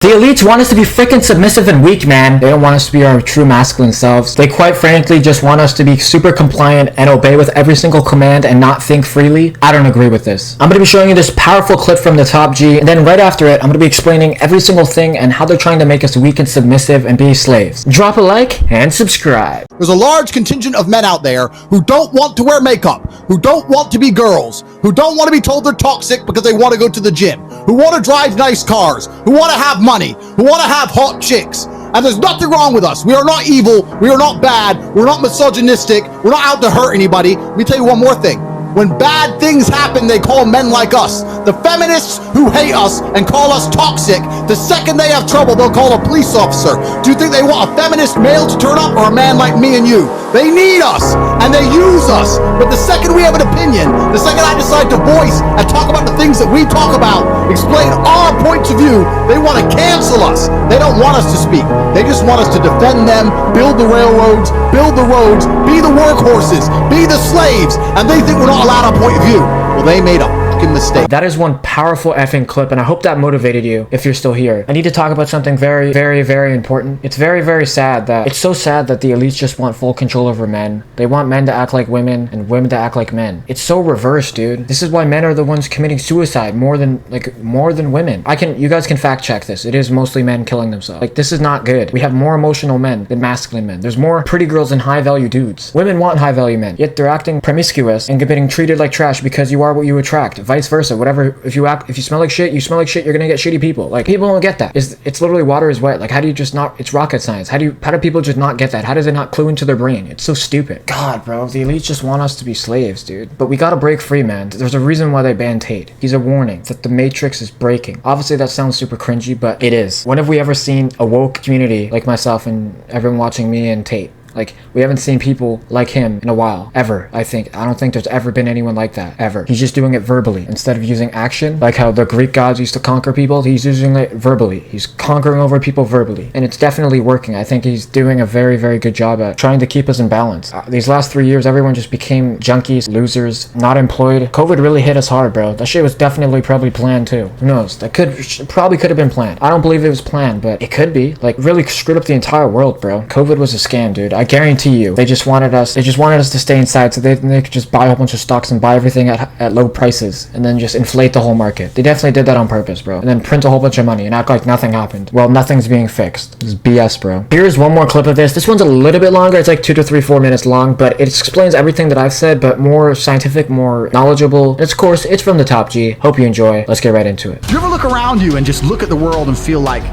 The elites want us to be freaking submissive and weak, man. They don't want us to be our true masculine selves. They quite frankly just want us to be super compliant and obey with every single command and not think freely. I don't agree with this. I'm going to be showing you this powerful clip from the Top G, and then right after it, I'm going to be explaining every single thing and how they're trying to make us weak and submissive and be slaves. Drop a like and subscribe. There's a large contingent of men out there who don't want to wear makeup, who don't want to be girls, who don't want to be told they're toxic because they want to go to the gym, who want to drive nice cars, who want to have money, who want to have hot chicks. And there's nothing wrong with us. We are not evil. We are not bad. We're not misogynistic. We're not out to hurt anybody. Let me tell you one more thing. When bad things happen, they call men like us. The feminists who hate us and call us toxic, the second they have trouble, they'll call a police officer. Do you think they want a feminist male to turn up or a man like me and you? They need us and they use us. But the second we have an opinion, the second I decide to voice and talk about the things that we talk about, explain our points of view, they want to cancel us. They don't want us to speak. They just want us to defend them, build the railroads, build the roads, be the workhorses, be the slaves, and they think we're not allowed a point of view. Well, they made a fucking mistake. That is one powerful effing clip, and I hope that motivated you if you're still here. I need to talk about something very, very, very important. It's very, very sad that it's so sad that the elites just want full control over men. They want men to act like women and women to act like men. It's so reversed, dude. This is why men are the ones committing suicide more than women. You guys can fact check this. It is mostly men killing themselves. Like, this is not good. We have more emotional men than masculine men. There's more pretty girls than high value dudes. Women want high value men, yet they're acting promiscuous and getting treated like trash because you are what you attract. Vice versa. Whatever, if you smell like shit, you're gonna get shitty people. Like, people don't get that. It's literally water is wet. Like, how do you just not, it's rocket science. How do people just not get that? How does it not clue into their brain? It's so stupid. God, bro, the elites just want us to be slaves, dude. But we gotta break free, man. There's a reason why they banned Tate. He's a warning that the matrix is breaking. Obviously that sounds super cringy, but it is. When have we ever seen a woke community like myself and everyone watching me and Tate? Like, we haven't seen people like him in a while, ever, I think. I don't think there's ever been anyone like that, ever. He's just doing it verbally instead of using action, like how the Greek gods used to conquer people. He's using it verbally. He's conquering over people verbally, and it's definitely working. I think he's doing a very, very good job at trying to keep us in balance. These last 3 years, everyone just became junkies, losers, not employed. COVID really hit us hard, bro. That shit was definitely probably planned too. Who knows? That probably could have been planned. I don't believe it was planned, but it could be. Like, really screwed up the entire world, bro. COVID was a scam, dude. I guarantee you, they just wanted us to stay inside so they could just buy a whole bunch of stocks and buy everything at low prices and then just inflate the whole market. They definitely did that on purpose, bro. And then print a whole bunch of money and act like nothing happened. Well, nothing's being fixed. This is BS, bro. Here's one more clip of this. This one's a little bit longer. It's like 2 to 4 minutes long, but it explains everything that I've said, but more scientific, more knowledgeable. And of course, it's from the Top G. Hope you enjoy. Let's get right into it. Do you ever look around you and just look at the world and feel like,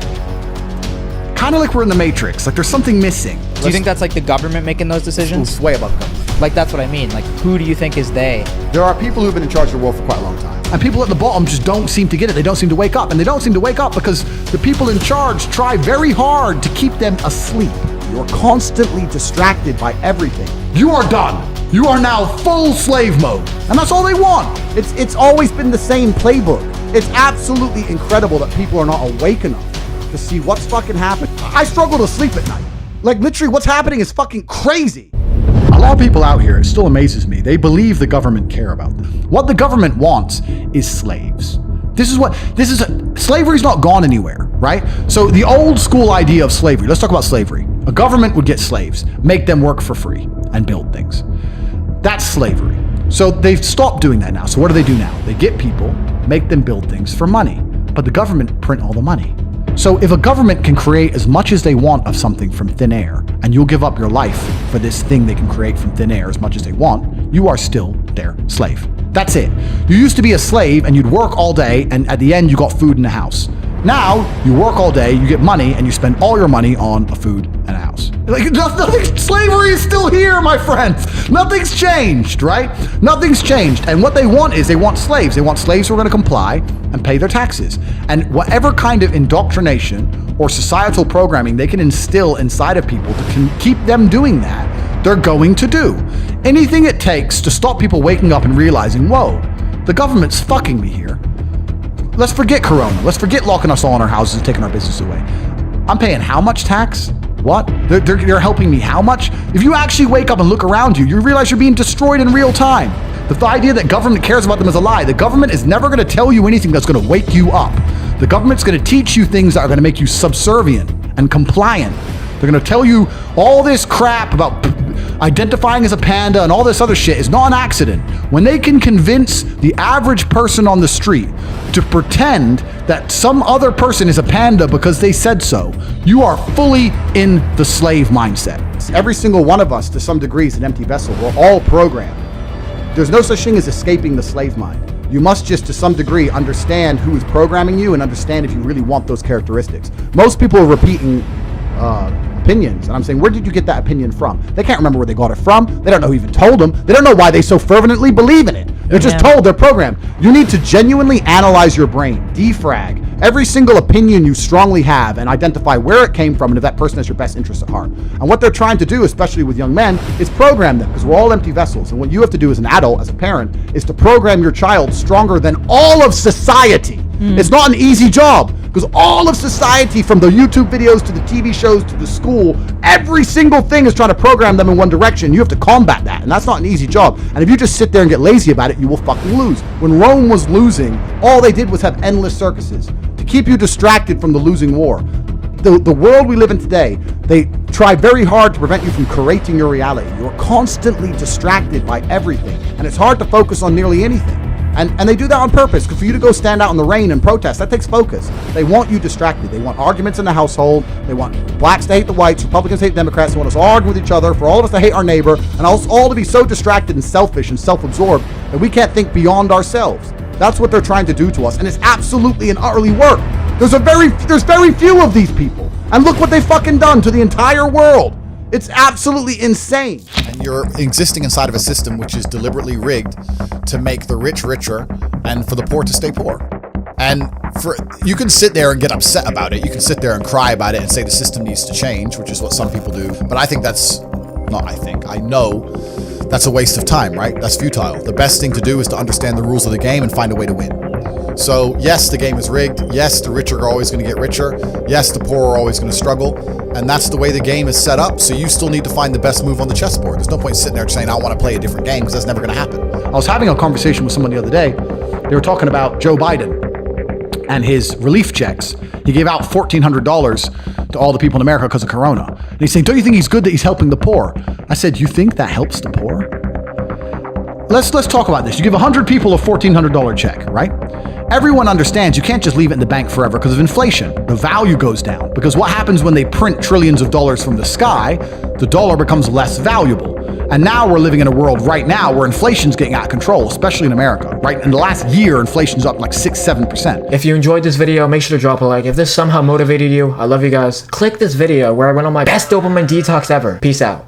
kind of like we're in the Matrix, like there's something missing? Do you think that's like the government making those decisions? It's way above the government. Like, that's what I mean. Like, who do you think is they? There are people who've been in charge of the world for quite a long time. And people at the bottom just don't seem to get it. They don't seem to wake up. And they don't seem to wake up because the people in charge try very hard to keep them asleep. You're constantly distracted by everything. You are done. You are now full slave mode. And that's all they want. It's always been the same playbook. It's absolutely incredible that people are not awake enough to see what's fucking happening. I struggle to sleep at night. Like, literally what's happening is fucking crazy. A lot of people out here, it still amazes me, they believe the government care about them. What the government wants is slaves. Slavery's not gone anywhere, right? So the old school idea of slavery, let's talk about slavery. A government would get slaves, make them work for free and build things. That's slavery. So they've stopped doing that now. So what do they do now? They get people, make them build things for money, but the government print all the money. So if a government can create as much as they want of something from thin air, and you'll give up your life for this thing they can create from thin air as much as they want, you are still their slave. That's it. You used to be a slave and you'd work all day, and at the end you got food in the house. Now, you work all day, you get money, and you spend all your money on a food and a house. Like, slavery is still here, my friends. Nothing's changed, right? Nothing's changed. And what they want is they want slaves. They want slaves who are going to comply and pay their taxes. And whatever kind of indoctrination or societal programming they can instill inside of people to keep them doing that, they're going to do. Anything it takes to stop people waking up and realizing, whoa, the government's fucking me here. Let's forget Corona. Let's forget locking us all in our houses and taking our business away. I'm paying how much tax? What? They're helping me how much? If you actually wake up and look around you, you realize you're being destroyed in real time. The idea that government cares about them is a lie. The government is never going to tell you anything that's going to wake you up. The government's going to teach you things that are going to make you subservient and compliant. They're going to tell you all this crap about identifying as a panda and all this other shit is not an accident. When they can convince the average person on the street to pretend that some other person is a panda because they said so, you are fully in the slave mindset. Every single one of us, to some degree, is an empty vessel. We're all programmed. There's no such thing as escaping the slave mind. You must just, to some degree, understand who is programming you and understand if you really want those characteristics. Most people are repeating opinions, and I'm saying, where did you get that opinion from? They can't remember where they got it from. They don't know who even told them. They don't know why they so fervently believe in it. They're just told, they're programmed. You need to genuinely analyze your brain, defrag every single opinion you strongly have and identify where it came from and if that person has your best interest at heart. And what they're trying to do, especially with young men, is program them, because we're all empty vessels. And what you have to do as an adult, as a parent, is to program your child stronger than all of society. It's not an easy job, because all of society, from the YouTube videos to the TV shows to the school, every single thing is trying to program them in one direction. You have to combat that, and that's not an easy job. And if you just sit there and get lazy about it, you will fucking lose. When Rome was losing, all they did was have endless circuses to keep you distracted from the losing war. The world we live in today, they try very hard to prevent you from creating your reality. You're constantly distracted by everything, and it's hard to focus on nearly anything. And they do that on purpose, because for you to go stand out in the rain and protest, that takes focus. They want you distracted. They want arguments in the household. They want blacks to hate the whites, Republicans to hate Democrats. They want us all arguing with each other, for all of us to hate our neighbor, and us all to be so distracted and selfish and self-absorbed that we can't think beyond ourselves. That's what they're trying to do to us, and it's absolutely and utterly work. There's very few of these people, and look what they've fucking done to the entire world. It's absolutely insane. And you're existing inside of a system which is deliberately rigged to make the rich richer and for the poor to stay poor. And you can sit there and get upset about it. You can sit there and cry about it and say the system needs to change, which is what some people do. But I know that's a waste of time, right? That's futile. The best thing to do is to understand the rules of the game and find a way to win. So yes, the game is rigged. Yes, the rich are always going to get richer. Yes, the poor are always going to struggle. And that's the way the game is set up. So you still need to find the best move on the chessboard. There's no point sitting there saying, I want to play a different game, because that's never going to happen. I was having a conversation with someone the other day. They were talking about Joe Biden and his relief checks. He gave out $1,400 to all the people in America because of Corona. And he's saying, don't you think he's good that he's helping the poor? I said, you think that helps the poor? Let's talk about this. You give 100 people a $1,400 check, right? Everyone understands you can't just leave it in the bank forever because of inflation. The value goes down, because what happens when they print trillions of dollars from the sky? The dollar becomes less valuable. And now we're living in a world right now where inflation's getting out of control, especially in America, right? In the last year, inflation's up like 6-7%. If you enjoyed this video, make sure to drop a like. If this somehow motivated you, I love you guys. Click this video where I went on my best dopamine detox ever. Peace out.